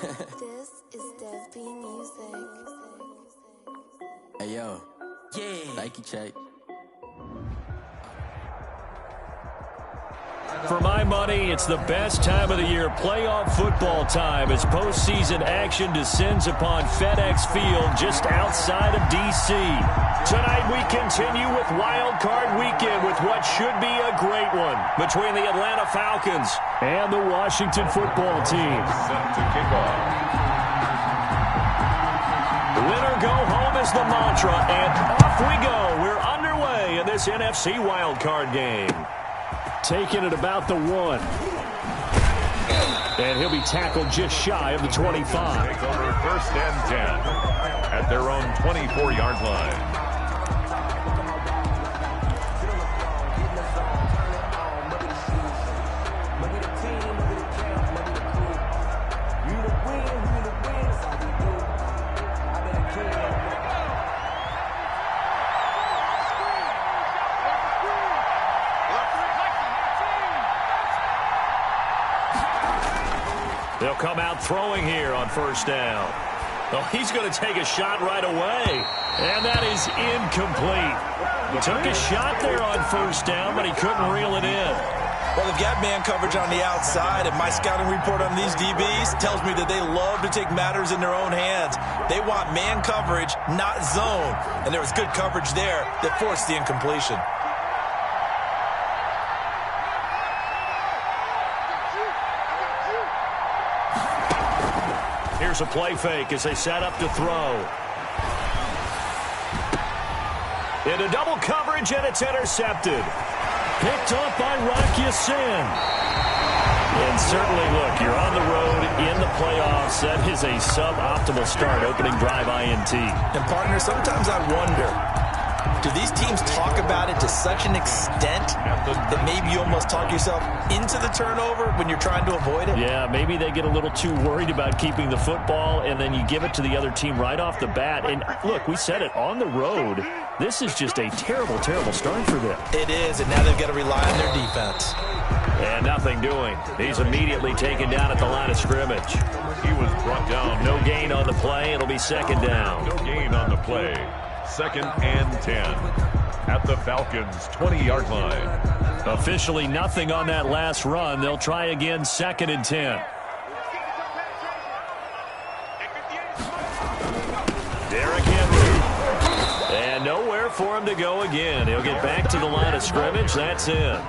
This is Dev B Music. Hey yo. Yeah. Nike check. For my money, it's the best time of the year, playoff football time, as postseason action descends upon FedEx Field just outside of D.C. Tonight we continue with Wild Card Weekend with what should be a great one between the Atlanta Falcons and the Washington football team. Set to kick off. Win or go home is the mantra, and off we go. We're underway in this NFC Wild Card game. Taking it about the 1. And he'll be tackled just shy of the 25. Take over first and 10 at their own 24-yard line. They'll come out throwing here on first down. Oh, he's going to take a shot right away. And that is incomplete. Took a shot there on first down, but he couldn't reel it in. Well, they've got man coverage on the outside, and my scouting report on these DBs tells me that they love to take matters in their own hands. They want man coverage, not zone. And there was good coverage there that forced the incompletion. Here's a play fake as they set up to throw. Into double coverage, and it's intercepted. Picked up by Rocky Sin. And certainly, look, you're on the road in the playoffs. That is a suboptimal start, opening drive INT. And, partner, sometimes I wonder, do these teams talk about it to such an extent that maybe you almost talk yourself into the turnover when you're trying to avoid it? Yeah, maybe they get a little too worried about keeping the football, and then you give it to the other team right off the bat. And, look, we said it, on the road, this is just a terrible, terrible start for them. It is, and now they've got to rely on their defense. And nothing doing. He's immediately taken down at the line of scrimmage. He was brought down. No gain on the play. It'll be second down. No gain on the play. Second and 10 at the Falcons' 20-yard line. Officially nothing on that last run. They'll try again, second and 10. Derrick Henry. And nowhere for him to go again. He'll get back to the line of scrimmage. That's in.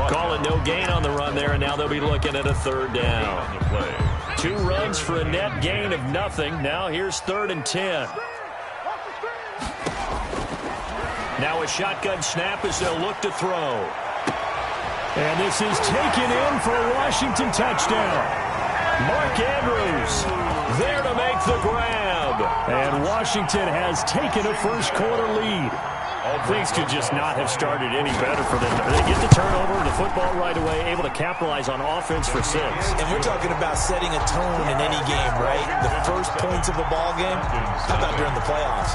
Call it no gain on the run there, and now they'll be looking at a third down. 2 runs for a net gain of nothing. Now here's third and 10. Now a shotgun snap as they'll look to throw. And this is taken in for a Washington touchdown. Mark Andrews there to make the grab. And Washington has taken a first quarter lead. Things could just not have started any better for them. They get the turnover, the football right away, able to capitalize on offense for 6. And we're talking about setting a tone in any game, right? The first points of a ball game, how about during the playoffs?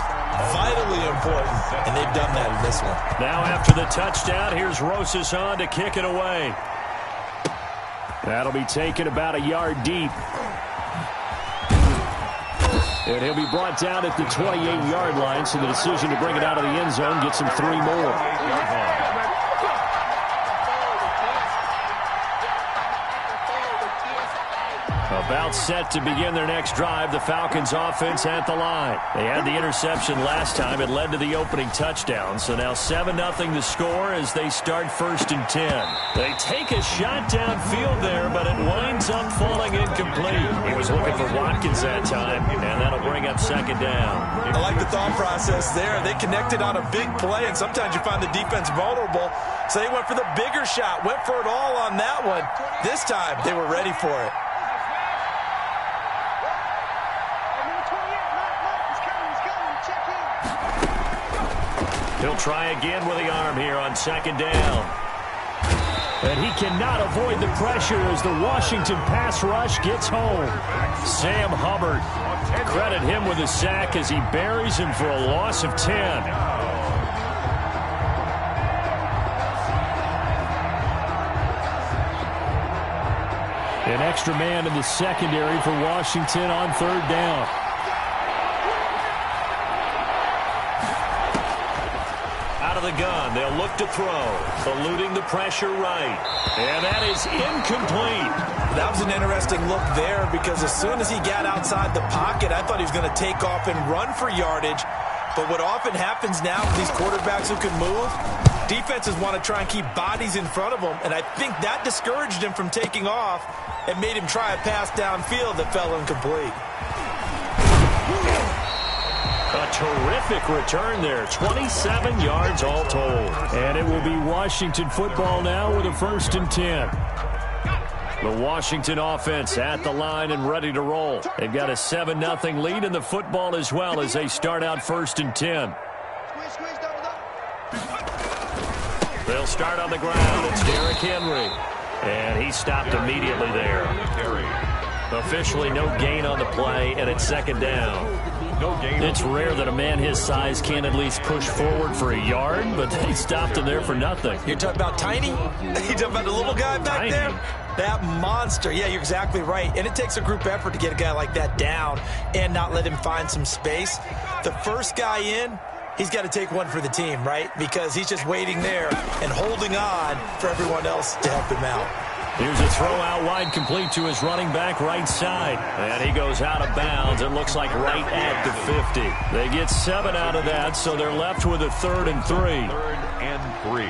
Vitally important, and they've done that in this one. Now after the touchdown, here's Rosas on to kick it away. That'll be taken about a yard deep. And he'll be brought down at the 28-yard line, so the decision to bring it out of the end zone gets him 3 more. About set to begin their next drive, the Falcons offense at the line. They had the interception last time. It led to the opening touchdown. So now 7-0 the score as they start first and 10. They take a shot downfield there, but it winds up falling incomplete. He was looking for Watkins that time, and that'll bring up second down. I like the thought process there. They connected on a big play, and sometimes you find the defense vulnerable. So they went for the bigger shot, went for it all on that one. This time, they were ready for it. He'll try again with the arm here on second down. And he cannot avoid the pressure as the Washington pass rush gets home. Sam Hubbard, credit him with a sack as he buries him for a loss of 10. An extra man in the secondary for Washington on third down. Out of the gun, they'll look to throw. Eluding the pressure right. And that is incomplete. That was an interesting look there because as soon as he got outside the pocket, I thought he was going to take off and run for yardage. But what often happens now with these quarterbacks who can move, defenses want to try and keep bodies in front of them, and I think that discouraged him from taking off and made him try a pass downfield that fell incomplete. A terrific return there. 27 yards all told. And it will be Washington football now with a 1st and 10. The Washington offense at the line and ready to roll. They've got a 7-0 lead in the football as well as they start out 1st and 10. They'll start on the ground. It's Derrick Henry. And he stopped immediately there. Officially no gain on the play, and it's 2nd down. It's rare that a man his size can't at least push forward for a yard, but they stopped him there for nothing. You're talking about Tiny? You're talking about the little guy back there? That monster. Yeah, you're exactly right. And it takes a group effort to get a guy like that down and not let him find some space. The first guy in, he's got to take one for the team, right? Because he's just waiting there and holding on for everyone else to help him out. Here's a throw out wide, complete to his running back right side. And he goes out of bounds. It looks like right at the 50. They get 7 out of that, so they're left with a 3rd and 3. 3rd and 3.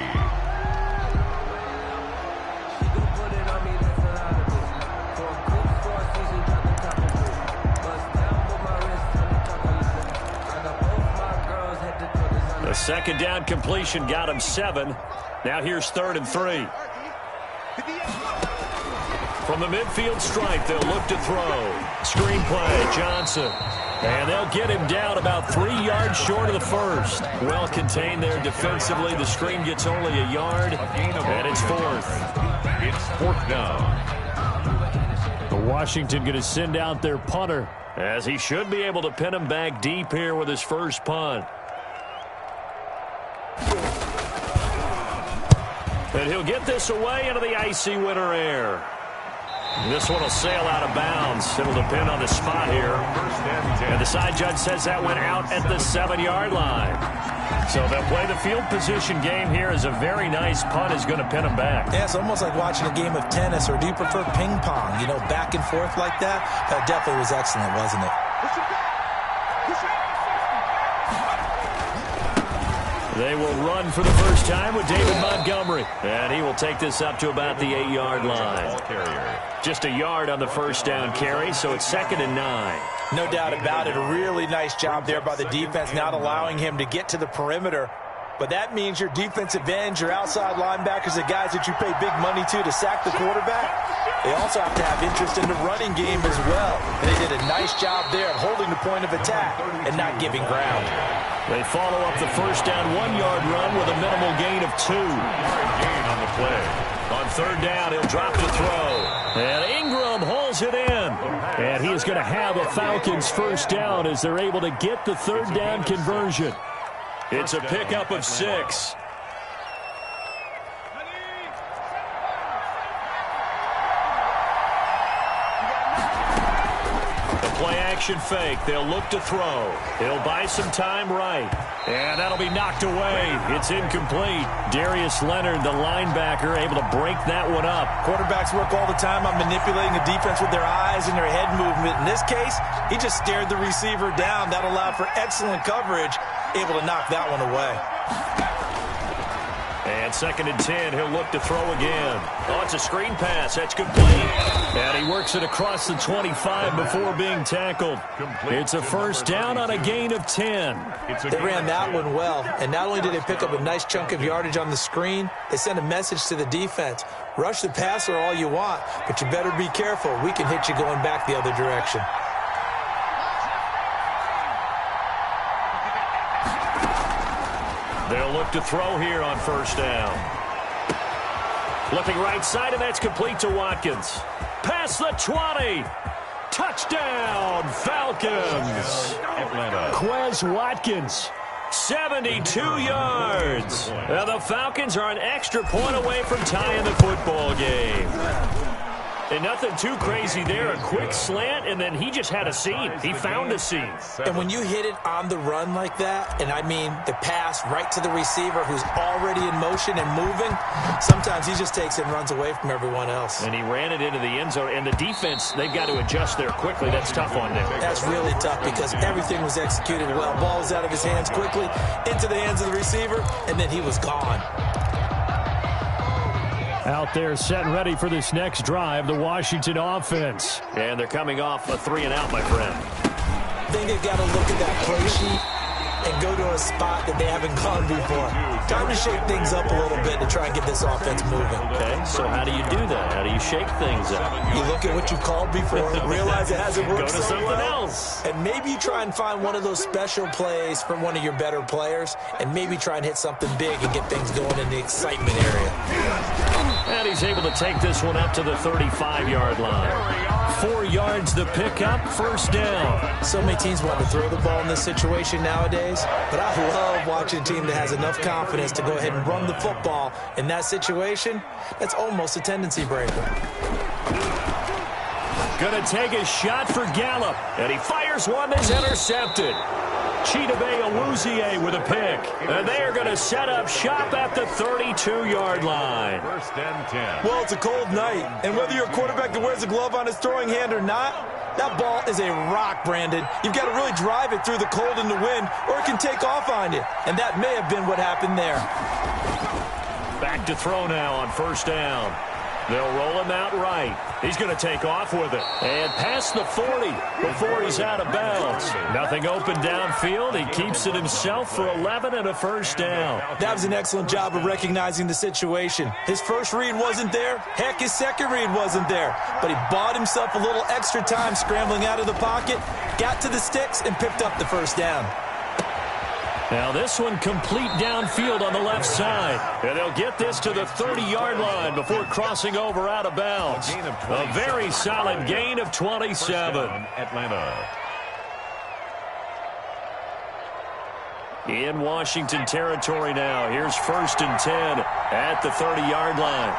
The 2nd down completion got him 7. Now here's 3rd and 3. From the midfield stripe, they'll look to throw. Screen play, Johnson. And they'll get him down about 3 yards short of the first. Well contained there defensively. The screen gets only a yard, and it's 4th. It's 4th down. Washington going to send out their punter, as he should be able to pin him back deep here with his first punt. And he'll get this away into the icy winter air. This one will sail out of bounds. It'll depend on the spot here. And the side judge says that went out at the 7-yard line. So they'll play the field position game here as a very nice punt is going to pin them back. Yeah, it's almost like watching a game of tennis, or do you prefer ping pong? You know, back and forth like that? That definitely was excellent, wasn't it? They will run for the first time with David Montgomery. And he will take this up to about the 8-yard line. Just a yard on the first down carry, so it's 2nd and 9. No doubt about it. A really nice job there by the defense, not allowing him to get to the perimeter. But that means your defensive ends, your outside linebackers, the guys that you pay big money to sack the quarterback, they also have to have interest in the running game as well. And they did a nice job there of holding the point of attack and not giving ground. They follow up the first down 1-yard run with a minimal gain of 2. Gain on the play. On 3rd down, he'll drop to throw. And Ingram hauls it in. And he is going to have a Falcons first down as they're able to get the 3rd down conversion. It's a pickup of 6. Play-action fake. They'll look to throw. He'll buy some time right. And that'll be knocked away. It's incomplete. Darius Leonard, the linebacker, able to break that one up. Quarterbacks work all the time on manipulating the defense with their eyes and their head movement. In this case, he just stared the receiver down. That allowed for excellent coverage, able to knock that one away. And 2nd and 10, he'll look to throw again. Oh, it's a screen pass. That's complete. And he works it across the 25 before being tackled. It's a first down on a gain of 10. They ran that one well. And not only did they pick up a nice chunk of yardage on the screen, they sent a message to the defense. Rush the passer all you want, but you better be careful. We can hit you going back the other direction. They'll look to throw here on first down. Flipping right side, and that's complete to Watkins. Past the 20. Touchdown, Falcons. Quez Watkins, 72 yards. Now the Falcons are an extra point away from tying the football game. And nothing too crazy there. A quick slant, and then he just had a seam. He found a seam. And when you hit it on the run like that, and I mean the pass right to the receiver who's already in motion and moving, sometimes he just takes it and runs away from everyone else. And he ran it into the end zone. And the defense, they've got to adjust there quickly. That's tough on them. That's really tough because everything was executed well. Ball was out of his hands quickly, into the hands of the receiver, and then he was gone. Out there set and ready for this next drive, the Washington offense. And they're coming off a 3-and-out, my friend. I think they've got to look at that play sheet and go to a spot that they haven't gone before. Time to shake things up a little bit to try and get this offense moving. Okay, so how do you do that? How do you shake things up? You look at what you called before, realize it hasn't worked so something well, else. And maybe you try and find one of those special plays from one of your better players, and maybe try and hit something big and get things going in the excitement area. And he's able to take this one up to the 35-yard line. 4 yards the pickup, first down. So many teams want to throw the ball in this situation nowadays, but I love watching a team that has enough confidence to go ahead and run the football in that situation. That's almost a tendency breaker. Gonna take a shot for Gallup, and he fires one that's intercepted. Chidobe Awuzie with a pick. And they are going to set up shop at the 32-yard line. First and 10. Well, it's a cold night, and whether you're a quarterback that wears a glove on his throwing hand or not, that ball is a rock, Brandon. You've got to really drive it through the cold and the wind, or it can take off on you. And that may have been what happened there. Back to throw now on first down. They'll roll him out right. He's going to take off with it. And past the 40 before he's out of bounds. Nothing open downfield. He keeps it himself for 11 and a first down. That was an excellent job of recognizing the situation. His first read wasn't there. Heck, his second read wasn't there. But he bought himself a little extra time scrambling out of the pocket, got to the sticks, and picked up the first down. Now this one complete downfield on the left side. And they'll get this to the 30-yard line before crossing over out of bounds. A very solid gain of 27. Atlanta. In Washington territory now. Here's first and 10 at the 30-yard line.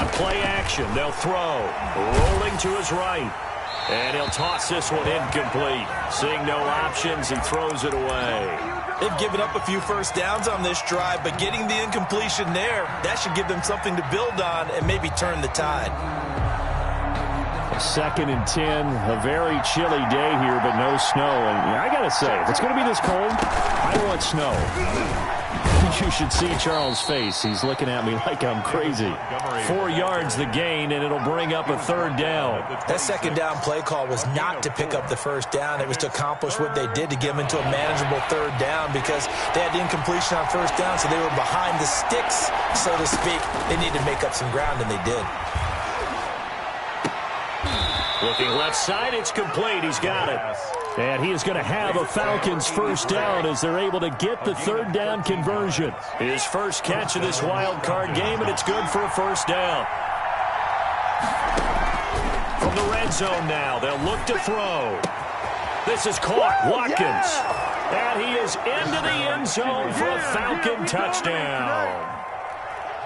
On play action, they'll throw. Rolling to his right. And he'll toss this one incomplete. Seeing no options, he throws it away. They've given up a few first downs on this drive, but getting the incompletion there, that should give them something to build on and maybe turn the tide. Second and 10, a very chilly day here, but no snow. And I got to say, if it's going to be this cold, I want snow. You should see Charles' face. He's looking at me like I'm crazy. 4 yards the gain, and it'll bring up a third down. That second down play call was not to pick up the first down. It was to accomplish what they did to get them into a manageable third down because they had the incompletion on first down, so they were behind the sticks, so to speak. They needed to make up some ground, and they did. Looking left side, it's complete. He's got it. And he is going to have a Falcons first down as they're able to get the third down conversion. His first catch of this wild card game, and it's good for a first down. From the red zone now, they'll look to throw. This is caught. Watkins. And he is into the end zone for a Falcon touchdown.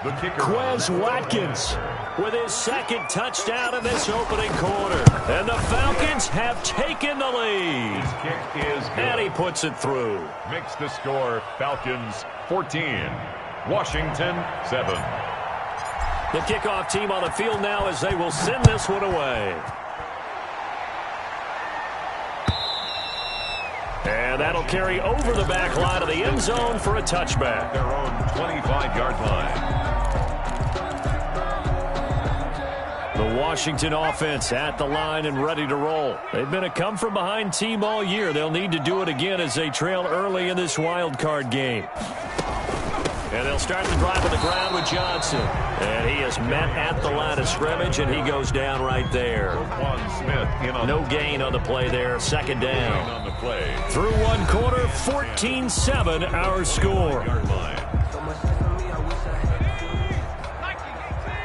Quez Watkins with his second touchdown in this opening quarter. And the Falcons have taken the lead. His kick is good. And he puts it through. Makes the score Falcons 14, Washington 7. The kickoff team on the field now as they will send this one away. And that'll carry over the back line of the end zone for a touchback. Their own 25-yard line. The Washington offense at the line and ready to roll. They've been a come-from-behind team all year. They'll need to do it again as they trail early in this wild card game. And they'll start the drive on the ground with Johnson. And he is met at the line of scrimmage, and he goes down right there. No gain on the play there. Second down. Through one quarter, 14-7 our score.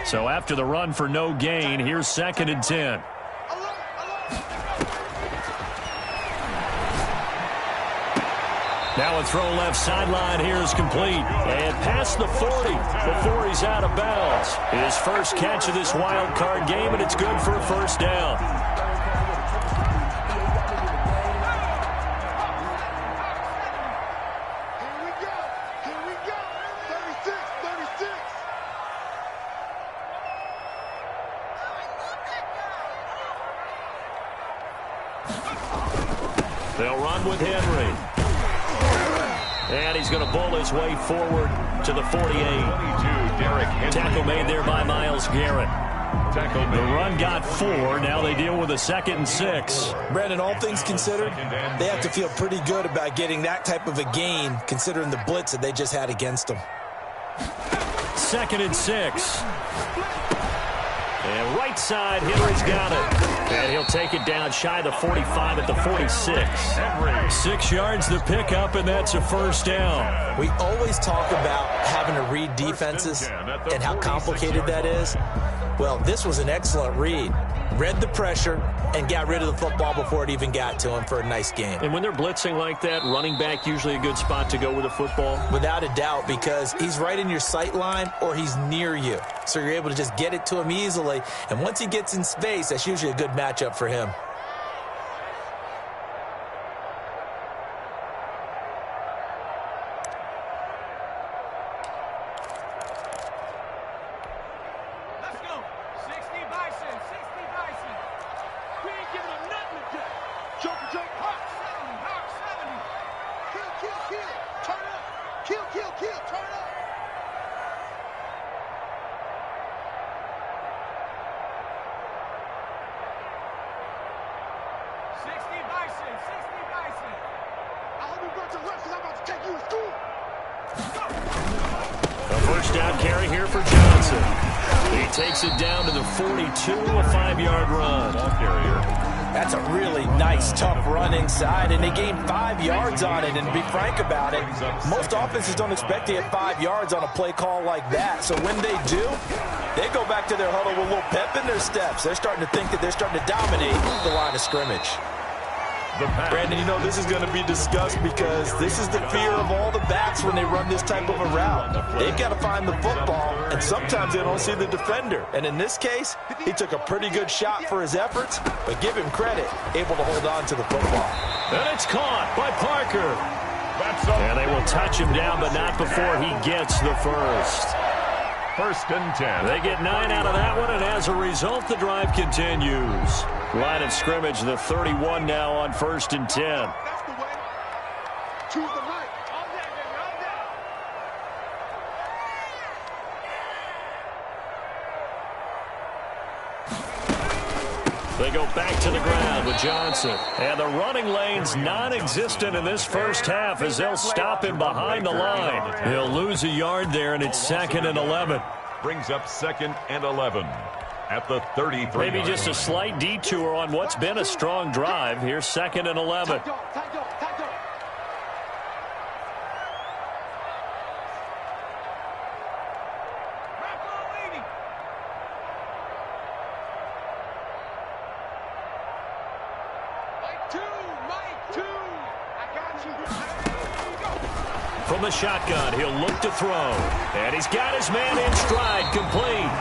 So after the run for no gain, here's second and 10. Now a throw left sideline here is complete. And past the 40 before he's out of bounds. His first catch of this wild card game, and it's good for a first down. They'll run with Henry. And he's going to bull his way forward to the 48. Tackle made there by Myles Garrett. The run got 4. Now they deal with a 2nd and 6. Brandon, all things considered, they have to feel pretty good about getting that type of a gain, considering the blitz that they just had against them. 2nd and 6. And right side, Henry's got it. And he'll take it down shy of the 45 at the 46. 6 yards the pickup, and that's a first down. We always talk about having to read defenses and how complicated that is. Well, this was an excellent read. Read the pressure and got rid of the football before it even got to him for a nice game. And when they're blitzing like that, running back usually a good spot to go with the football? Without a doubt, because he's right in your sight line or he's near you. So you're able to just get it to him easily. And once he gets in space, that's usually a good matchup for him. A first down carry here for Johnson. He takes it down to the 42, a 5-yard run. That's a really nice, tough run inside, and they gained 5 yards on it. And to be frank about it, most offenses don't expect to get 5 yards on a play call like that. So when they do, they go back to their huddle with a little pep in their steps. They're starting to think that they're starting to dominate the line of scrimmage. Brandon, you know, this is going to be discussed because this is the fear of all the backs when they run this type of a route. They've got to find the football, and sometimes they don't see the defender. And in this case, he took a pretty good shot for his efforts, but give him credit, able to hold on to the football. And it's caught by Parker. And they will touch him down, but not before he gets the first. 1st and 10. They get 9 out of that one, and as a result, the drive continues. Line of scrimmage, the 31 now on 1st and 10. That's the way. Choose the right. They go back to the ground with Johnson. And the running lane's non-existent in this first half as they'll stop him behind the line. He'll lose a yard there, and it's 2nd and 11. Brings up 2nd and 11 at the 33. Maybe just a slight detour on what's been a strong drive. Here's 2nd and 11. From the shotgun, he'll look to throw. And he's got his man in stride, complete.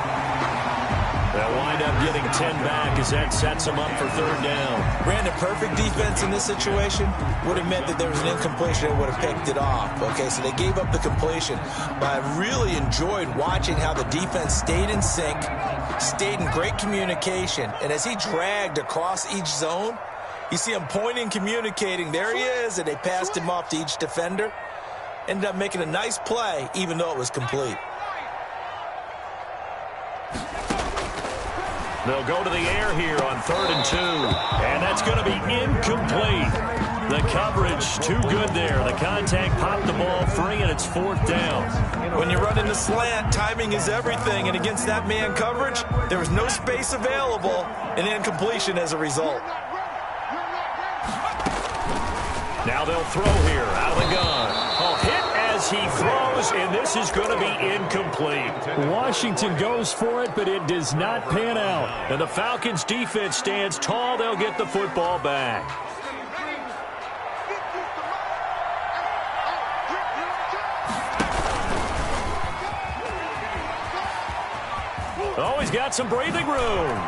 They'll wind up getting 10 back as that sets him up for 3rd down. Brandon, perfect defense in this situation would have meant that there was an incompletion that would have picked it off. Okay, so they gave up the completion. But I really enjoyed watching how the defense stayed in sync, stayed in great communication. And as he dragged across each zone, you see him pointing, communicating. There he is, and they passed him off to each defender. Ended up making a nice play, even though it was complete. They'll go to the air here on 3rd and 2. And that's going to be incomplete. The coverage too good there. The contact popped the ball free, and it's 4th down. When you're running the slant, timing is everything. And against that man coverage, there was no space available, and incompletion as a result. Now they'll throw here out of the gun. Hit as he throws, and this is going to be incomplete. Washington goes for it, but it does not pan out. And the Falcons' defense stands tall. They'll get the football back. Oh, he's got some breathing room.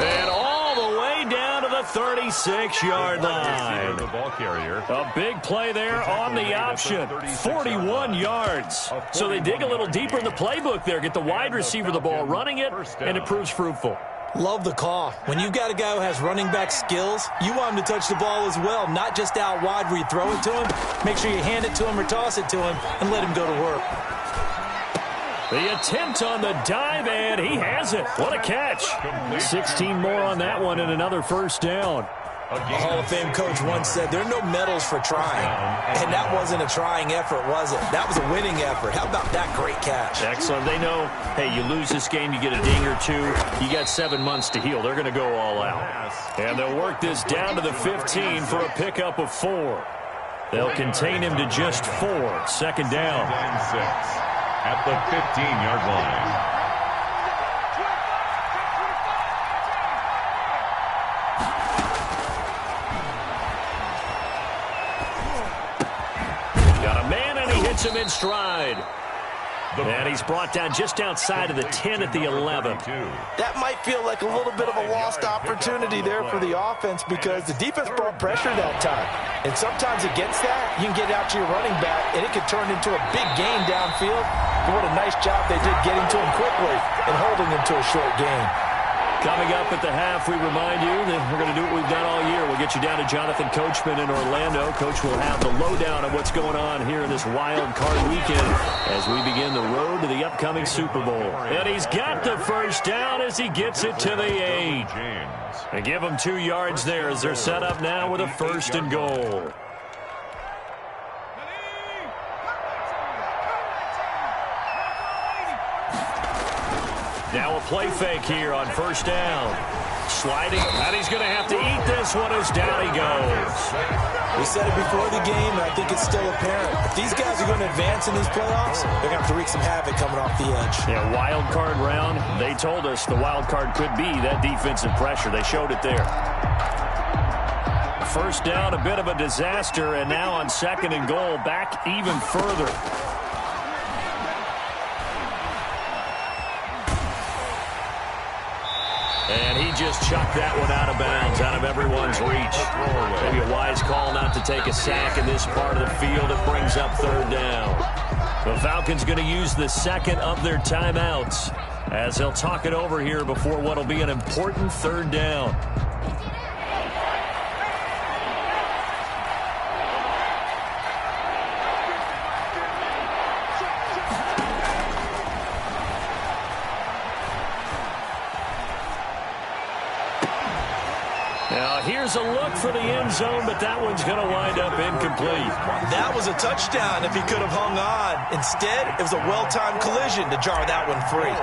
And all the way down to the 36-yard line. The ball carrier. A big play there on the option. 41 yards. So they dig a little deeper in the playbook there, get the wide receiver the ball, running it, and it proves fruitful. Love the call. When you've got a guy who has running back skills, you want him to touch the ball as well, not just out wide where you throw it to him. Make sure you hand it to him or toss it to him and let him go to work. The attempt on the dive, and he has it. What a catch. 16 more on that one and another first down. A Hall of Fame coach once said, there are no medals for trying. And that wasn't a trying effort, was it? That was a winning effort. How about that great catch? Excellent. They know, hey, you lose this game, you get a ding or two. You got 7 months to heal. They're going to go all out. And they'll work this down to the 15 for a pickup of 4. They'll contain him to just 4. Second down. 9-6 at the 15-yard line. Him in stride. And he's brought down just outside of the 10 at the 11. That might feel like a little bit of a lost opportunity there for the offense because the defense brought pressure that time. And sometimes against that, you can get out to your running back, and it could turn into a big gain downfield. But what a nice job they did getting to him quickly and holding him to a short gain. Coming up at the half, we remind you that we're going to do what we've done all year. We'll get you down to Jonathan Coachman in Orlando. Coach will have the lowdown of what's going on here in this wild card weekend as we begin the road to the upcoming Super Bowl. And he's got the first down as he gets it to the 8. And give them 2 yards there as they're set up now with a 1st and goal. Now a play fake here on first down. Sliding, and he's going to have to eat this one as down he goes. We said it before the game, and I think it's still apparent. If these guys are going to advance in these playoffs, they're going to have to wreak some havoc coming off the edge. Yeah, wild card round. They told us the wild card could be that defensive pressure. They showed it there. First down, a bit of a disaster, and now on 2nd and goal, back even further. And he just chucked that one out of bounds, out of everyone's reach. Maybe a wise call not to take a sack in this part of the field. It brings up 3rd down. The Falcons going to use the 2nd of their timeouts as they'll talk it over here before what will be an important 3rd down. Here's a look for the end zone, but that one's going to wind up incomplete. That was a touchdown if he could have hung on. Instead, it was a well-timed collision to jar that one free.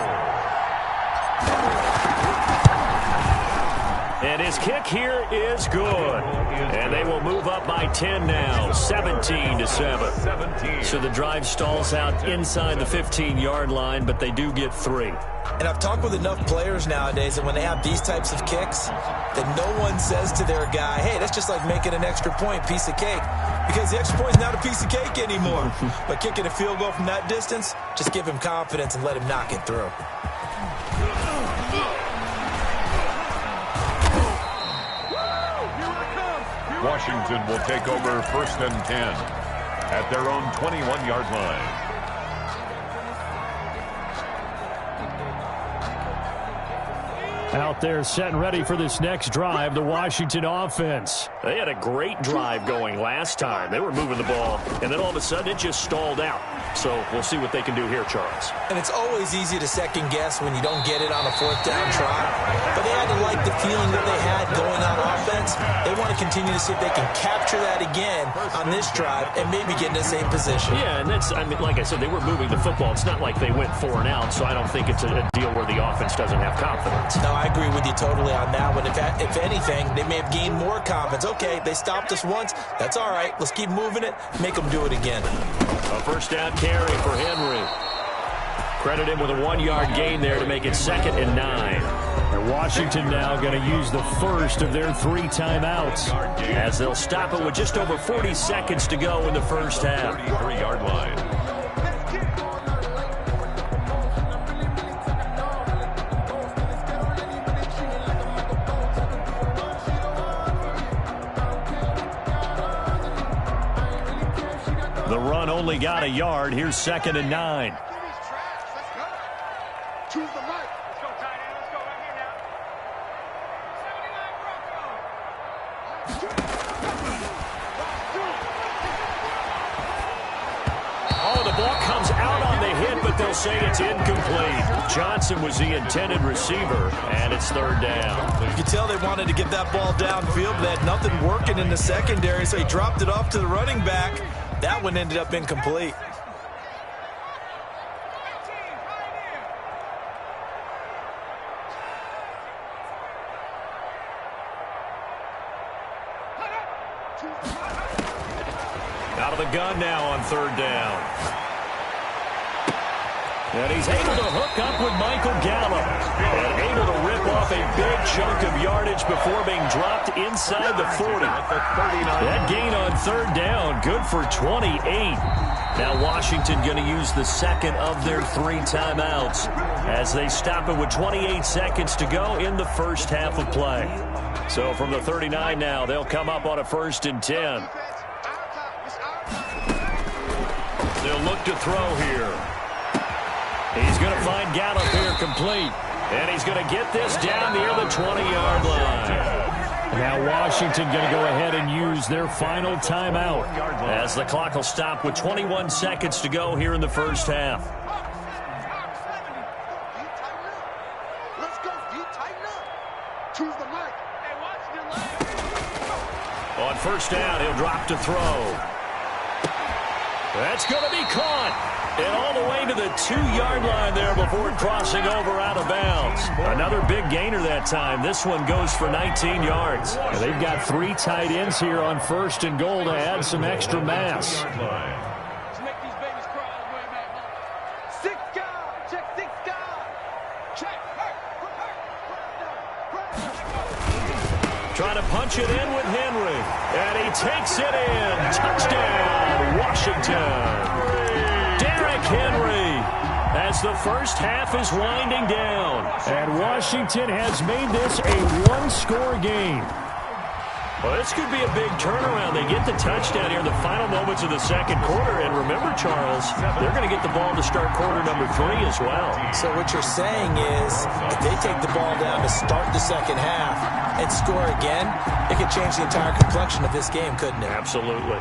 And his kick here is good. And they will move up by 10 now, 17-7. So the drive stalls out inside the 15-yard line, but they do get 3. And I've talked with enough players nowadays that when they have these types of kicks, that no one says to their guy, hey, that's just like making an extra point, piece of cake. Because the extra point is not a piece of cake anymore. But kicking a field goal from that distance, just give him confidence and let him knock it through. Washington will take over 1st and 10 at their own 21-yard line. Out there set and ready for this next drive, the Washington offense. They had a great drive going last time. They were moving the ball, and then all of a sudden it just stalled out. So we'll see what they can do here, Charles. And it's always easy to second guess when you don't get it on a 4th down try. But they had to like the feeling that they had going on offense. They want to continue to see if they can capture that again on this drive and maybe get in the same position. Yeah, and that's, I mean, like I said, they were moving the football. It's not like they went 4 and out, so I don't think it's a deal where the offense doesn't have confidence. No, I agree with you totally on that one. If anything, they may have gained more confidence. Okay, they stopped us once. That's all right. Let's keep moving it. Make them do it again. A first down carry for Henry. Credit him with a 1-yard gain there to make it 2nd and 9. And Washington now going to use the first of their 3 timeouts as they'll stop it with just over 40 seconds to go in the first half. 33-yard line. only got a yard. Here's 2nd and 9. Choose the mic. Let's go, tight end. Let's go right here now. 79 Oh, the ball comes out on the hit, but they'll say it's incomplete. Johnson was the intended receiver, and it's 3rd down. You could tell they wanted to get that ball downfield, but they had nothing working in the secondary, so he dropped it off to the running back. That one ended up incomplete. Out of the gun now on 3rd down. And he's able to hook up with Michael Gallup. And able to rip off a big chunk of yardage before being dropped inside the 40. That gain on 3rd down, good for 28. Now Washington going to use the second of their 3 timeouts as they stop it with 28 seconds to go in the first half of play. So from the 39 now, they'll come up on a 1st and 10. They'll look to throw here. He's going to find Gallup here complete. And he's going to get this down near the 20-yard line. Now Washington going to go ahead and use their final timeout as the clock will stop with 21 seconds to go here in the first half. Let's go, D. Tighten up. Choose the mic. Hey, watch the line. On 1st down, he'll drop to throw. That's going to be caught. And all the way to the 2-yard line there before crossing over out of bounds. Another big gainer that time. This one goes for 19 yards. And they've got 3 tight ends here on 1st and goal to add some extra mass. Let's make these babies cry all the way back home. 6 guard. Check 6 guard. Check. Trying to punch it in with Henry. And he takes it in. Touchdown, Washington. Derrick Henry as the first half is winding down. And Washington has made this a 1-score game. Well, this could be a big turnaround. They get the touchdown here in the final moments of the second quarter. And remember, Charles, they're going to get the ball to start quarter number 3 as well. So what you're saying is if they take the ball down to start the second half and score again, it could change the entire complexion of this game, couldn't it? Absolutely.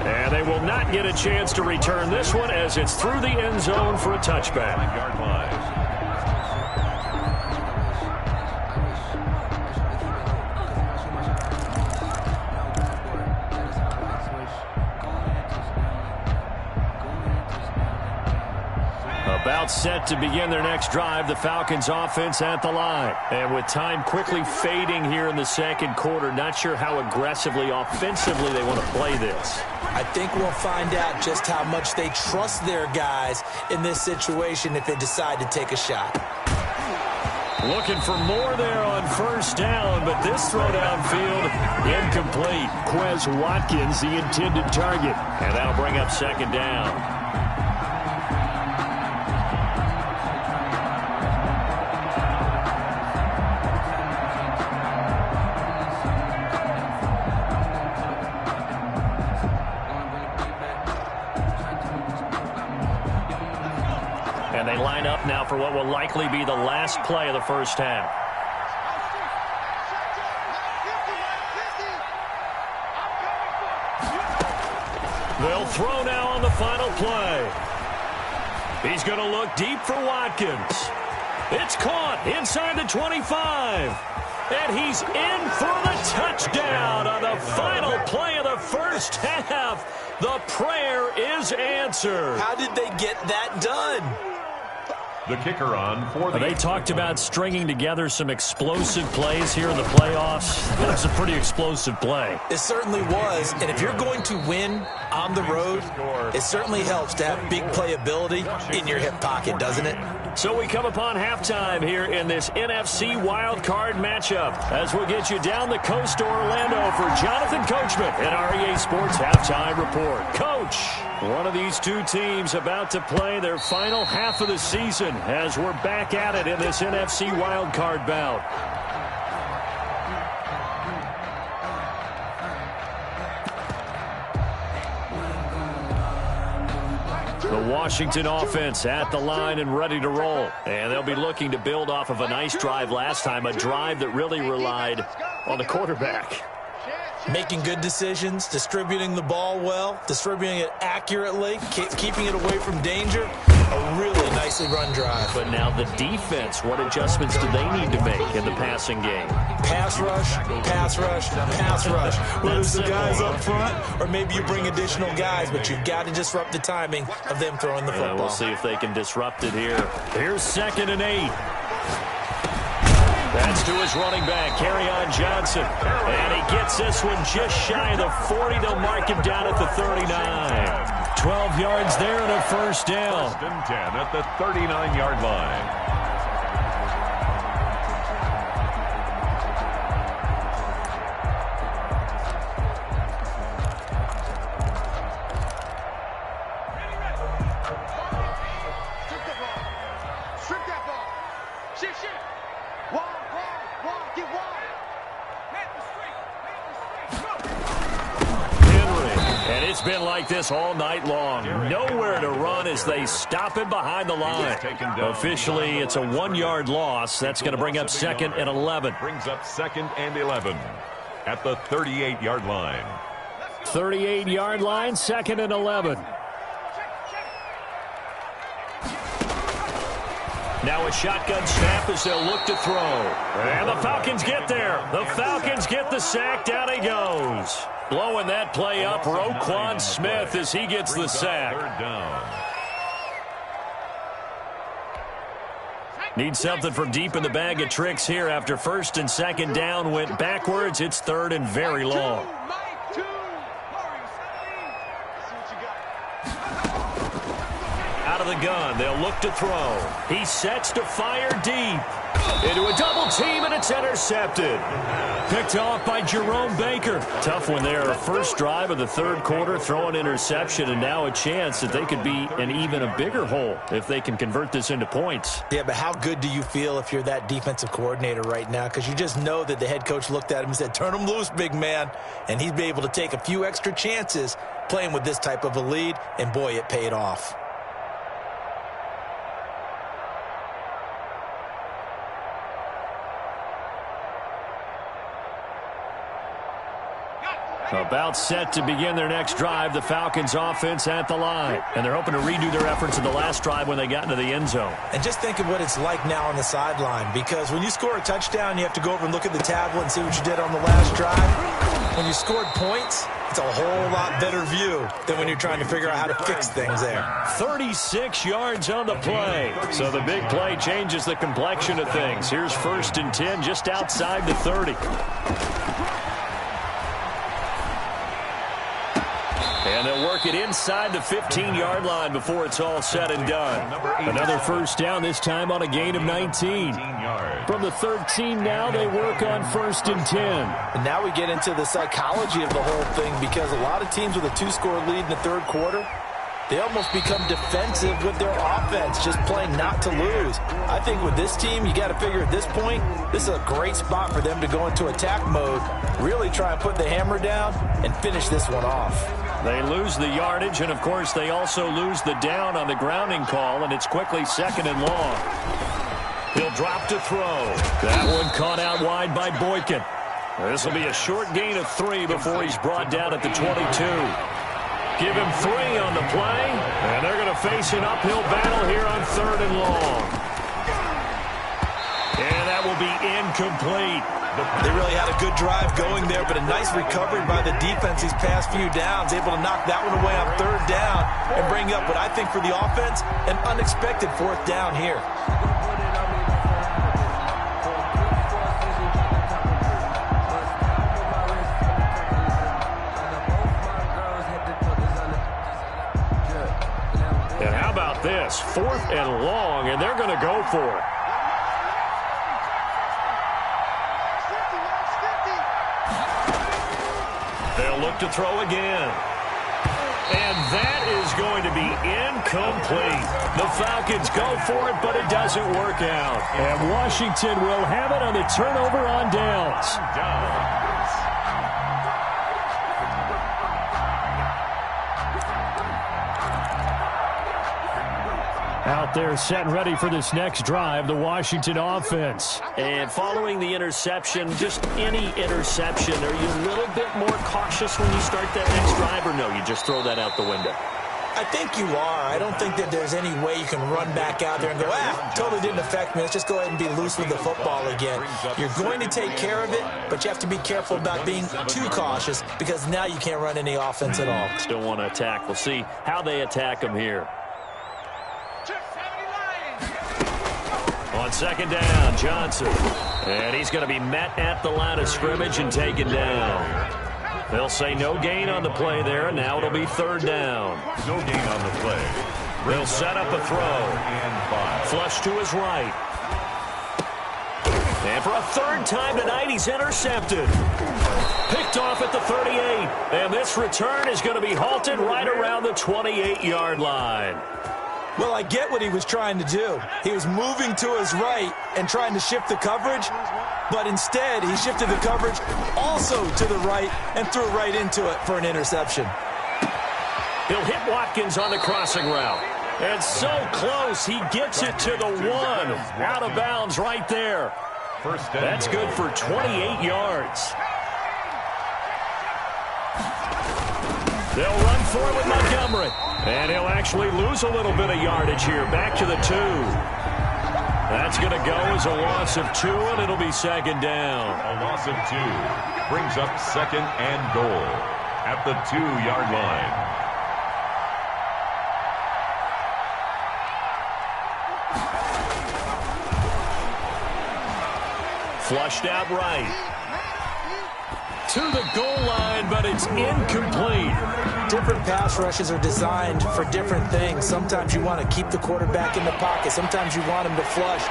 And they will not get a chance to return this one as it's through the end zone for a touchback. About set to begin their next drive, the Falcons offense at the line. And with time quickly fading here in the second quarter, not sure how aggressively, offensively they want to play this. I think we'll find out just how much they trust their guys in this situation if they decide to take a shot. Looking for more there on 1st down, but this throw downfield incomplete. Quez Watkins, the intended target. And that'll bring up 2nd down. And they line up now for what will likely be the last play of the first half. They'll throw now on the final play. He's going to look deep for Watkins. It's caught inside the 25. And he's in for the touchdown on the final play of the first half. The prayer is answered. How did they get that done? The kicker on for the... They talked about stringing together some explosive plays here in the playoffs. That's a pretty explosive play. It certainly was. And if you're going to win on the road, it certainly helps to have big playability in your hip pocket, doesn't it? So we come upon halftime here in this NFC wildcard matchup as we'll get you down the coast to Orlando for Jonathan Coachman at REA Sports Halftime Report. Coach, one of these two teams about to play their final half of the season as we're back at it in this NFC wildcard bout. The Washington offense at the line and ready to roll. And they'll be looking to build off of a nice drive last time, a drive that really relied on the quarterback. Making good decisions, distributing the ball well, distributing it accurately, keeping it away from danger. A really nicely run drive. But now the defense, what adjustments do they need to make in the passing game? Pass rush, pass rush, pass rush. Whether it's the guys up front or maybe you bring additional guys, but you've got to disrupt the timing of them throwing the football. We'll see if they can disrupt it here. Here's 2nd and 8. That's to his running back, Kerryon Johnson. And he gets this one just shy of the 40. They'll mark him down at the 39. 12 yards there and a first down. 1st and 10 at the 39-yard line. Been like this all night long. Nowhere to run as they stop him behind the line. Officially, it's a 1-yard loss. That's going to bring up 2nd and 11. Brings up 2nd and 11 at the 38-yard line. 38-yard line, 2nd and 11. Now a shotgun snap as they'll look to throw. And the Falcons get there. The Falcons get the sack. Down he goes. Blowing that play up, Roquan Smith as he gets the sack. 3rd down. Need something from deep in the bag of tricks here after 1st and 2nd down went backwards. It's 3rd and very long. Out of the gun, they'll look to throw. He sets to fire deep. Into a double team, and it's intercepted. Picked off by Jerome Baker. Tough one there. First drive of the 3rd quarter, throwing interception, and now a chance that they could be in even a bigger hole if they can convert this into points. Yeah, but how good do you feel if you're that defensive coordinator right now? Because you just know that the head coach looked at him and said, turn him loose, big man. And he'd be able to take a few extra chances playing with this type of a lead, and boy, it paid off. About set to begin their next drive, the Falcons offense at the line. And they're hoping to redo their efforts in the last drive when they got into the end zone. And just think of what it's like now on the sideline, because when you score a touchdown, you have to go over and look at the tablet and see what you did on the last drive. When you scored points, it's a whole lot better view than when you're trying to figure out how to fix things there. 36 yards on the play. So the big play changes the complexion of things. Here's 1st and 10 just outside the 30. And they'll work it inside the 15-yard line before it's all said and done. Another first down, this time on a gain of 19. From the 13 now, they work on 1st and 10. And now we get into the psychology of the whole thing, because a lot of teams with a 2-score lead in the 3rd quarter, they almost become defensive with their offense, just playing not to lose. I think with this team, you got to figure at this point, this is a great spot for them to go into attack mode, really try and put the hammer down and finish this one off. They lose the yardage, and, of course, they also lose the down on the grounding call, and it's quickly 2nd and long. He'll drop to throw. That one caught out wide by Boykin. This will be a short gain of 3 before he's brought down at the 22. Give him 3 on the play, and they're going to face an uphill battle here on 3rd and long. And that will be incomplete. They really had a good drive going there, but a nice recovery by the defense these past few downs, able to knock that one away on 3rd down and bring up what I think for the offense, an unexpected 4th down here. And how about this? 4th and long, and they're going to go for it. They'll look to throw again. And that is going to be incomplete. The Falcons go for it, but it doesn't work out. And Washington will have it on the turnover on downs. Out there set and ready for this next drive, the Washington offense. And following the interception, just any interception, are you a little bit more cautious when you start that next drive, or no, you just throw that out the window? I think you are. I don't think that there's any way you can run back out there and go, totally didn't affect me. Let's just go ahead and be loose with the football again. You're going to take care of it, but you have to be careful about being too cautious because now you can't run any offense at all. Still want to attack. We'll see how they attack them here. On second down, Johnson. And he's going to be met at the line of scrimmage and taken down. They'll say no gain on the play there, and now it'll be third down. No gain on the play. They'll set up a throw. And 5. Flush to his right. And for a third time tonight, he's intercepted. Picked off at the 38. And this return is going to be halted right around the 28-yard line. Well, I get what he was trying to do. He was moving to his right and trying to shift the coverage, but instead he shifted the coverage also to the right and threw right into it for an interception. He'll hit Watkins on the crossing route. And so close, he gets it to the 1. Out of bounds right there. That's good for 28 yards. They'll run for it with Montgomery. And he'll actually lose a little bit of yardage here. Back to the 2. That's going to go as a loss of 2, and it'll be second down. A loss of 2 brings up second and goal at the 2-yard line. Flushed out right. To the goal line, but it's incomplete. Different pass rushes are designed for different things. Sometimes you want to keep the quarterback in the pocket. Sometimes you want him to flush.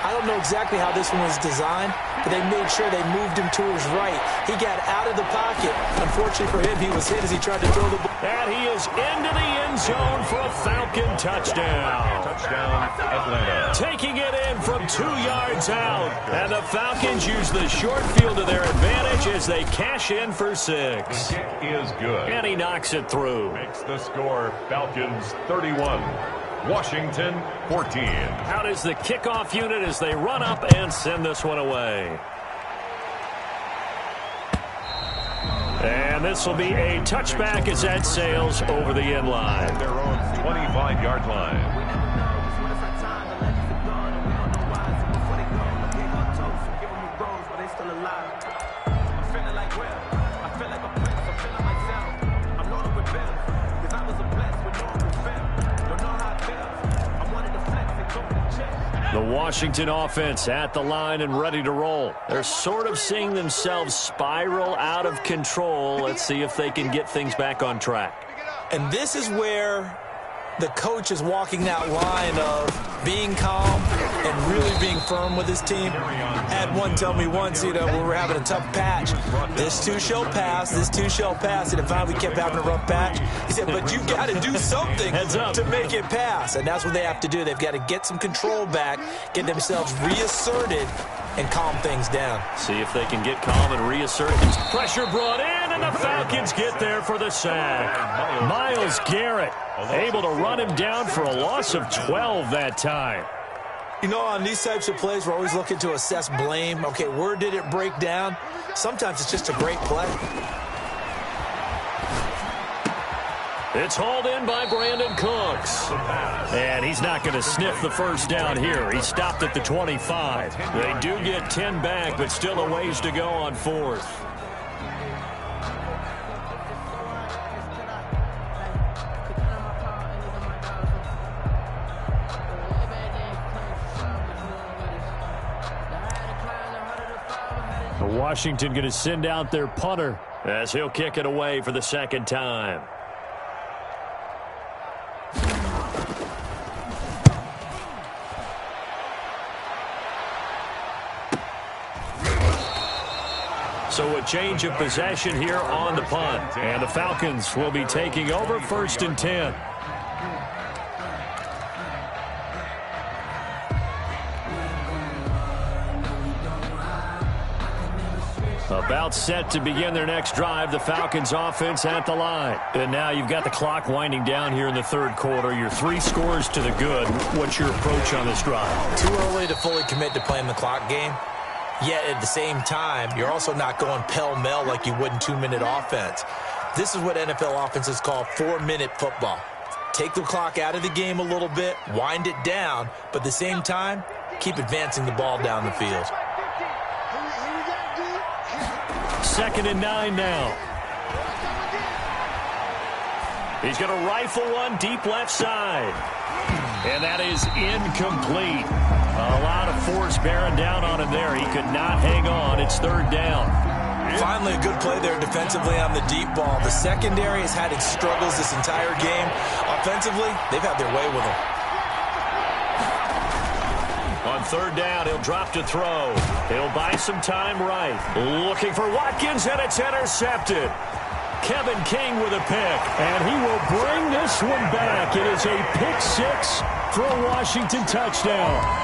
I don't know exactly how this one was designed, but they made sure they moved him to his right. He got out of the pocket. Unfortunately for him, he was hit as he tried to throw the ball. And he is into the end zone for a Falcon touchdown. Touchdown, Atlanta. Taking it in from 2 yards out. And the Falcons use the short field to their advantage as they cash in for 6. The kick is good. And he knocks it through. Makes the score Falcons 31, Washington 14. Out is the kickoff unit as they run up and send this one away. And this will be a touchback as that sails over the end line. Their own 25-yard line. The Washington offense at the line and ready to roll. They're sort of seeing themselves spiral out of control. Let's see if they can get things back on track. And this is where the coach is walking that line of being calm and really being firm with his team. I had one tell me once, when we were having a tough patch, this too shall pass, this too shall pass. And finally we kept having a rough patch. He said, but you got to do something to make it pass. And that's what they have to do. They've got to get some control back, get themselves reasserted, and calm things down. See if they can get calm and reassert. Pressure brought in, and the Falcons get there for the sack. Myles Garrett able to run him down for a loss of 12 that time. You know, on these types of plays, we're always looking to assess blame. Okay, where did it break down? Sometimes it's just a great play. It's hauled in by Brandon Cooks. And he's not going to sniff the first down here. He stopped at the 25. They do get 10 back, but still a ways to go on 4th. Washington going to send out their punter as he'll kick it away for the second time. So a change of possession here on the punt. And the Falcons will be taking over 1st and 10. About set to begin their next drive, the Falcons offense at the line. And now you've got the clock winding down here in the third quarter. Your 3 scores to the good. What's your approach on this drive? Too early to fully commit to playing the clock game. Yet at the same time, you're also not going pell-mell like you would in 2-minute offense. This is what NFL offenses call 4-minute football. Take the clock out of the game a little bit, wind it down, but at the same time, keep advancing the ball down the field. 2nd and 9 now. He's going to rifle one deep left side. And that is incomplete. A lot of force bearing down on him there. He could not hang on. It's 3rd down. Finally, a good play there defensively on the deep ball. The secondary has had its struggles this entire game. Offensively, they've had their way with them. On 3rd down, he'll drop to throw. He'll buy some time right. Looking for Watkins, and it's intercepted. Kevin King with a pick, and he will bring this one back. It is a pick 6 for a Washington touchdown.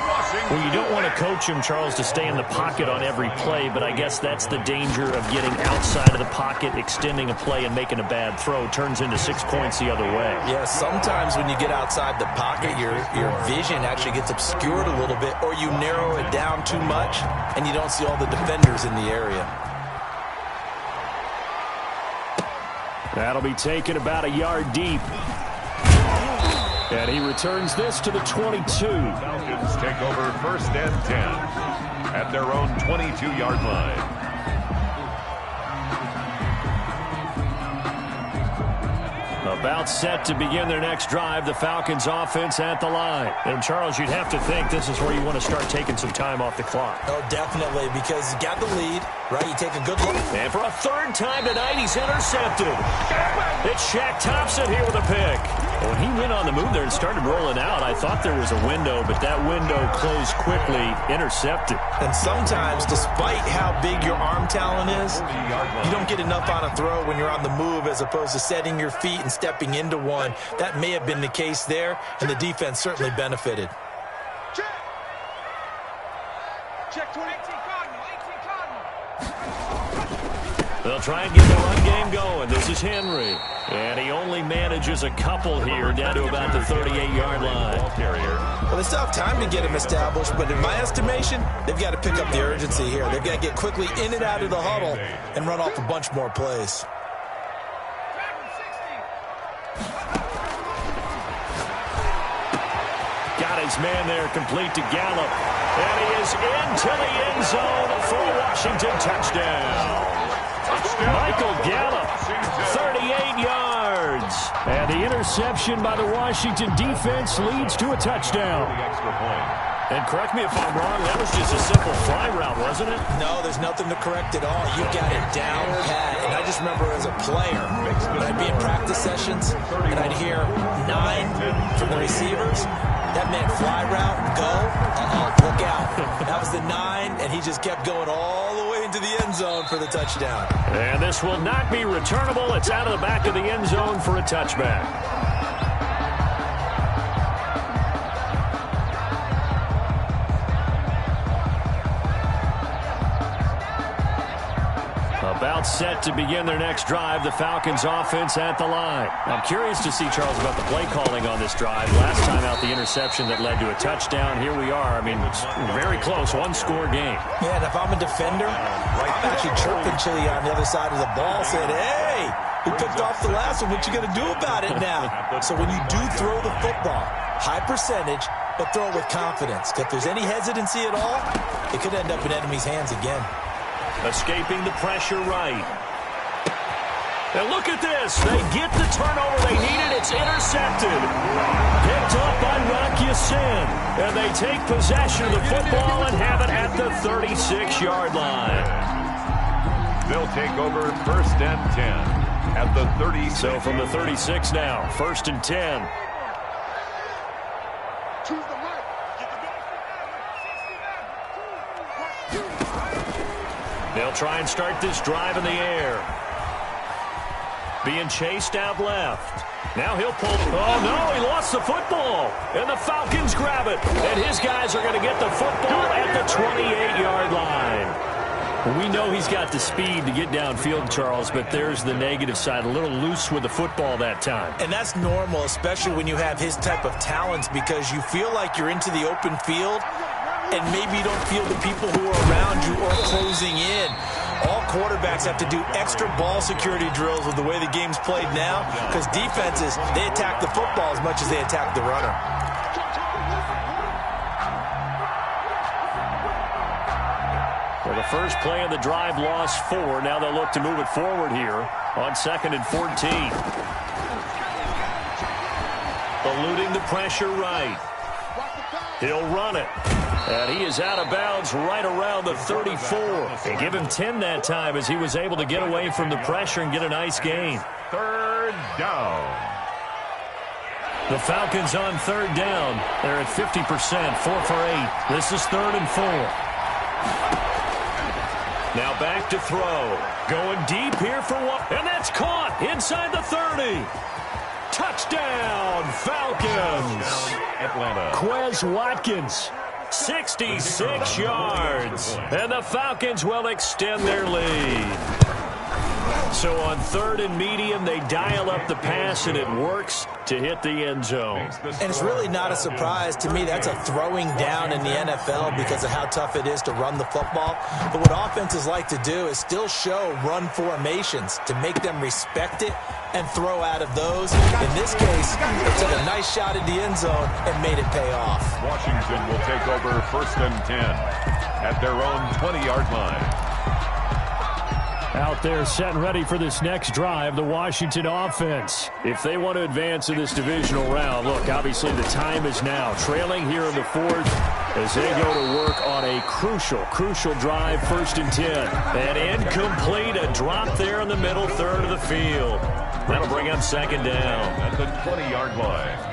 Well, you don't want to coach him, Charles, to stay in the pocket on every play, but I guess that's the danger of getting outside of the pocket, extending a play, and making a bad throw. Turns into 6 points the other way. Yeah, sometimes when you get outside the pocket, your vision actually gets obscured a little bit, or you narrow it down too much, and you don't see all the defenders in the area. That'll be taken about a yard deep. And he returns this to the 22. Falcons take over 1st and 10 at their own 22-yard line. About set to begin their next drive, the Falcons offense at the line. And, Charles, you'd have to think this is where you want to start taking some time off the clock. Oh, definitely, because you got the lead, right? You take a good look. And for a 3rd time tonight, he's intercepted. It's Shaq Thompson here with a pick. When he went on the move there and started rolling out, I thought there was a window, but that window closed quickly, intercepted. And sometimes, despite how big your arm talent is, you don't get enough on a throw when you're on the move as opposed to setting your feet and stepping into one. That may have been the case there, and the defense certainly benefited. Check 20. 18 Cardinal. They'll try and get the run game going. This is Henry. And he only manages a couple here down to about the 38-yard line. Well, they still have time to get him established, but in my estimation, they've got to pick up the urgency here. They've got to get quickly in and out of the huddle and run off a bunch more plays. Got his man there, complete to Gallup. And he is into the end zone for a Washington touchdown. Michael Gallup, 38 yards. And the interception by the Washington defense leads to a touchdown. And correct me if I'm wrong, that was just a simple fly route, wasn't it? No, there's nothing to correct at all. You got it down pat. And I just remember as a player, when I'd be in practice sessions, and I'd hear 9 from the receivers. That meant fly route, go, look out. That was the 9, and he just kept going all the way into the end zone for the touchdown. And this will not be returnable. It's out of the back of the end zone for a touchback. About set to begin their next drive, the Falcons offense at the line. I'm curious to see, Charles, about the play calling on this drive. Last time out, the interception that led to a touchdown. Here we are. I mean, it's very close, one-score game. Yeah, and if I'm a defender, I'm actually chirping Chili on the other side of the ball, saying, hey, we picked off the last one. What you going to do about it now? So when you do throw the football, high percentage, but throw it with confidence. If there's any hesitancy at all, it could end up in enemy's hands again. Escaping the pressure right. And look at this. They get the turnover they needed. It's intercepted. Picked up by Rock Ya-Sin. And they take possession of the football and have it at the 36-yard line. They'll take over 1st and 10 at the 36. So from the 36 now, 1st and 10. They'll try and start this drive in the air. Being chased out left. Now he'll pull. Oh, no, he lost the football. And the Falcons grab it. And his guys are going to get the football at the 28-yard line. Well, we know he's got the speed to get downfield, Charles, but there's the negative side. A little loose with the football that time. And that's normal, especially when you have his type of talents, because you feel like you're into the open field and maybe you don't feel the people who are around you or closing in. All quarterbacks have to do extra ball security drills with the way the game's played now, because defenses, they attack the football as much as they attack the runner. Well, the first play of the drive lost 4. Now they'll look to move it forward here on 2nd and 14. Eluding the pressure right. He'll run it. And he is out of bounds right around the 34. They give him 10 that time as he was able to get away from the pressure and get a nice gain. 3rd down. The Falcons on 3rd down. They're at 50%, 4 for 8. This is 3rd and 4. Now back to throw. Going deep here for one. And that's caught inside the 30. Touchdown, Falcons. Atlanta. Quez Watkins, 66 yards. And the Falcons will extend their lead. So on 3rd and medium, they dial up the pass, and it works to hit the end zone. And it's really not a surprise to me. That's a throwing down in the NFL because of how tough it is to run the football. But what offenses like to do is still show run formations to make them respect it and throw out of those. In this case, they took a nice shot at the end zone and made it pay off. Washington will take over 1st and 10 at their own 20-yard line. Out there set and ready for this next drive, the Washington offense. If they want to advance in this divisional round, look, obviously the time is now. Trailing here in the 4th as they go to work on a crucial drive, 1st and 10. And incomplete, a drop there in the middle 3rd of the field. That'll bring up 2nd down. At the 20-yard line.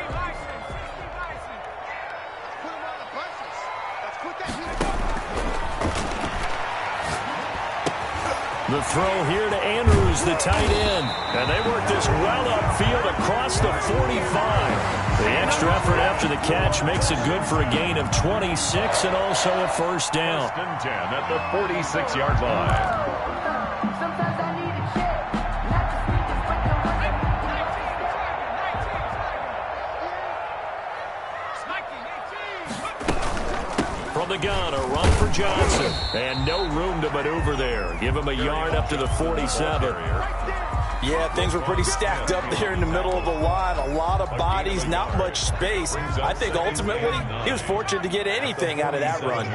The throw here to Andrews, the tight end. And they work this well upfield across the 45. The extra effort after the catch makes it good for a gain of 26 and also a 1st down. 1st and 10 at the 46-yard line. From the gun, a run for Johnson. And no room to maneuver there. Give him a yard up to the 47. Yeah, things were pretty stacked up there in the middle of the line. A lot of bodies, not much space. I think ultimately he was fortunate to get anything out of that run.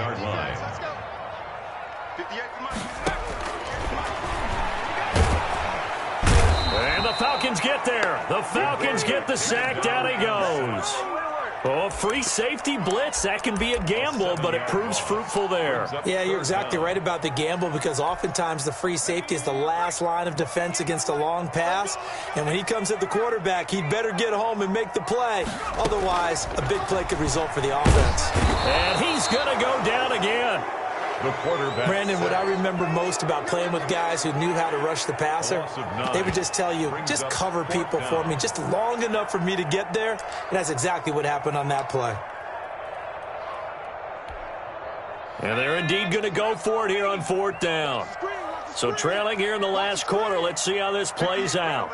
And the Falcons get there. The Falcons get the sack. Down he goes. Oh, free safety blitz. That can be a gamble, but it proves fruitful there. Yeah, you're exactly right about the gamble, because oftentimes the free safety is the last line of defense against a long pass. And when he comes at the quarterback, he'd better get home and make the play. Otherwise, a big play could result for the offense. And he's going to go down again. The quarterback. Brandon, what I remember most about playing with guys who knew how to rush the passer, they would just tell you, just cover people for me, just long enough for me to get there. And that's exactly what happened on that play. And they're indeed going to go for it here on 4th down. So trailing here in the last quarter, let's see how this plays out.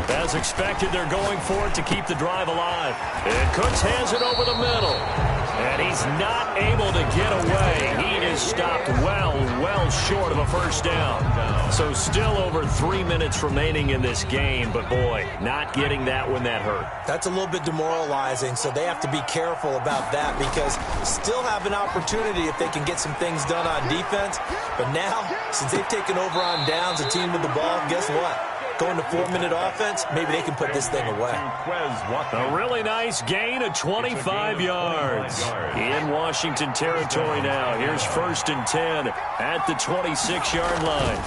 As expected, they're going for it to keep the drive alive. And Cooks has it over the middle. And he's not able to get away. He is stopped well short of a 1st down. So still over 3 minutes remaining in this game. But, boy, not getting that when that hurt. That's a little bit demoralizing, so they have to be careful about that, because still have an opportunity if they can get some things done on defense. But now, since they've taken over on downs, a team with the ball, guess what? Going to 4-minute offense, maybe they can put this thing away. A really nice gain of 25 yards. In Washington territory now. Here's 1st and 10 at the 26-yard line.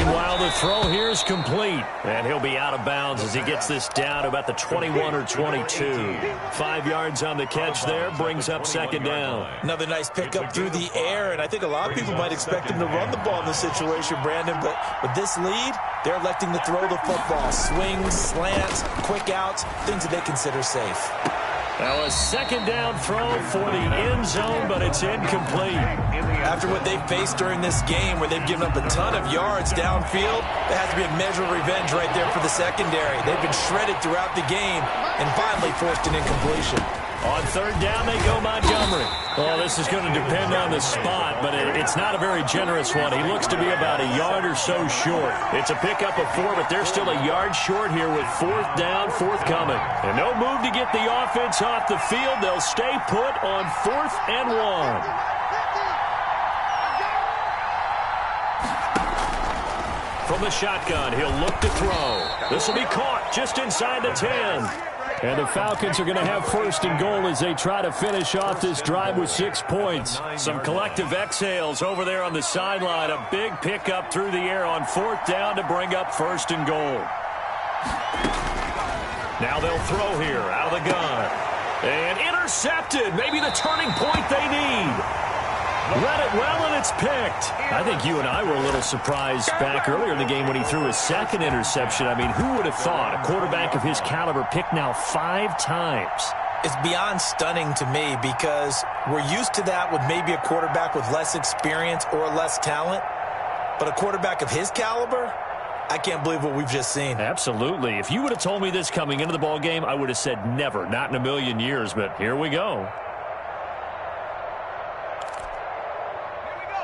Meanwhile, the throw here is complete. And he'll be out of bounds as he gets this down to about the 21 or 22. 5 yards on the catch there, brings up second down. Another nice pickup through the air, and I think a lot of people might expect him to run the ball in this situation, Brandon, but with this lead, they're electing to throw the football. Swings, slants, quick outs, things that they consider safe. Now a second down throw for the end zone, but it's incomplete. After what they've faced during this game where they've given up a ton of yards downfield, there has to be a measure of revenge right there for the secondary. They've been shredded throughout the game and finally forced an incompletion. On third down, they go Montgomery. Well, this is going to depend on the spot, but it's not a very generous one. He looks to be about a yard or so short. It's a pickup of 4, but they're still a yard short here with fourth down forthcoming. And no move to get the offense off the field. They'll stay put on 4th and 1. From the shotgun, he'll look to throw. This will be caught just inside the 10. And the Falcons are going to have 1st and goal as they try to finish off this drive with 6 points. Some collective exhales over there on the sideline. A big pickup through the air on 4th down to bring up 1st and goal. Now they'll throw here out of the gun. And intercepted. Maybe the turning point they need. Read it well, and it's picked. I think you and I were a little surprised back earlier in the game when he threw his second interception. I mean, who would have thought a quarterback of his caliber picked now 5 times? It's beyond stunning to me because we're used to that with maybe a quarterback with less experience or less talent. But a quarterback of his caliber, I can't believe what we've just seen. Absolutely. If you would have told me this coming into the ball game, I would have said never, not in a million years. But here we go.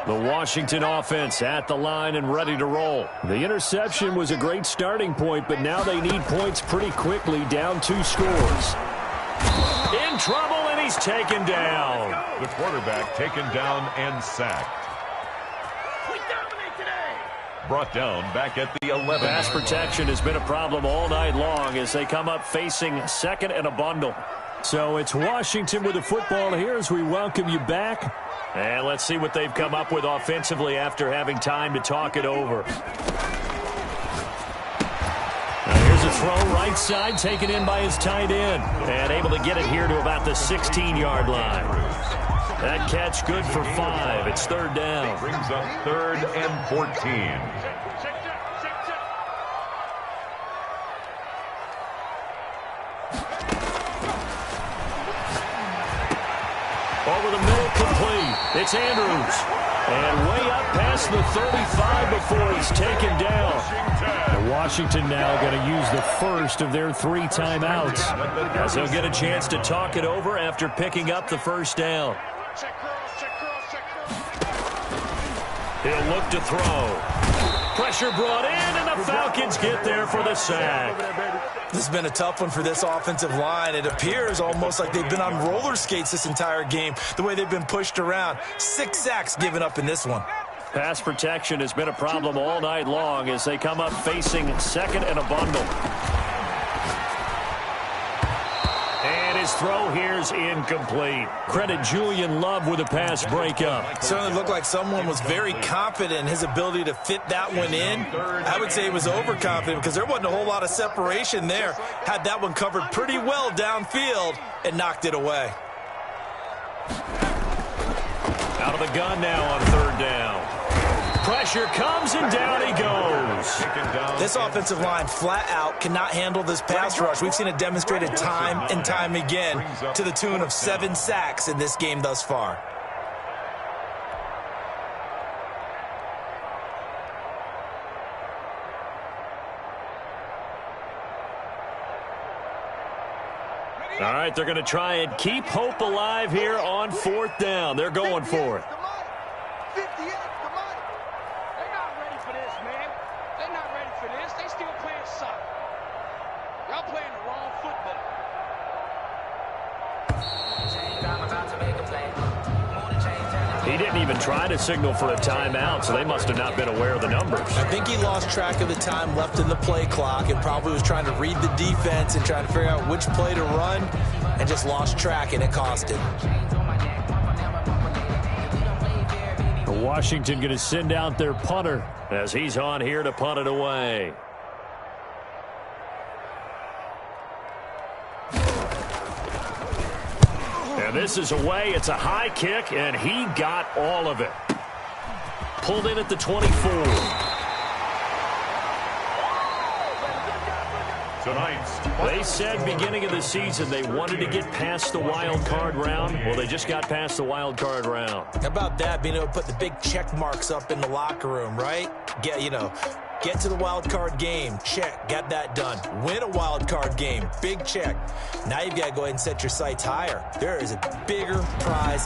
The Washington offense at the line and ready to roll. The interception was a great starting point, but now they need points pretty quickly, down 2 scores. In trouble, and he's taken down. The quarterback taken down and sacked. We dominate today. Brought down back at the 11. Pass protection has been a problem all night long as they come up facing 2nd and a bundle. So it's Washington with the football here as we welcome you back. And let's see what they've come up with offensively after having time to talk it over. Now here's a throw right side taken in by his tight end. And able to get it here to about the 16-yard line. That catch good for 5. It's 3rd down. Brings up 3rd and 14. Over the middle, complete. It's Andrews. And way up past the 35 before he's taken down. And Washington now going to use the first of their 3 timeouts, as they'll get a chance to talk it over after picking up the 1st down. He'll look to throw. Pressure brought in, and the Falcons get there for the sack. This has been a tough one for this offensive line. It appears almost like they've been on roller skates this entire game, the way they've been pushed around. 6 sacks given up in this one. Pass protection has been a problem all night long as they come up facing 2nd and a bundle. And his throw here's incomplete. Credit Julian Love with a pass breakup. Certainly looked like someone was very confident in his ability to fit that one in. I would say he was overconfident because there wasn't a whole lot of separation there. Had that one covered pretty well downfield and knocked it away. Out of the gun now on 3rd down. Pressure comes, and down he goes. This offensive line flat out cannot handle this pass rush. We've seen it demonstrated time and time again to the tune of 7 sacks in this game thus far. All right, they're going to try and keep hope alive here on 4th down. They're going for it. 58, the money. They're not ready for this, man. They're not ready for this. They still playing soccer. Y'all playing the wrong football. He didn't even try to signal for a timeout, so they must have not been aware of the numbers. I think he lost track of the time left in the play clock and probably was trying to read the defense and trying to figure out which play to run and just lost track, and it cost him. Washington going to send out their punter as he's on here to punt it away. And this is away. It's a high kick, and he got all of it. Pulled in at the 24. They said beginning of the season they wanted to get past the wild card round. Well, they just got past the wild card round. How about that, being able to put the big check marks up in the locker room, right? Get to the wild card game. Check. Got that done. Win a wild card game. Big check. Now you've got to go ahead and set your sights higher. There is a bigger prize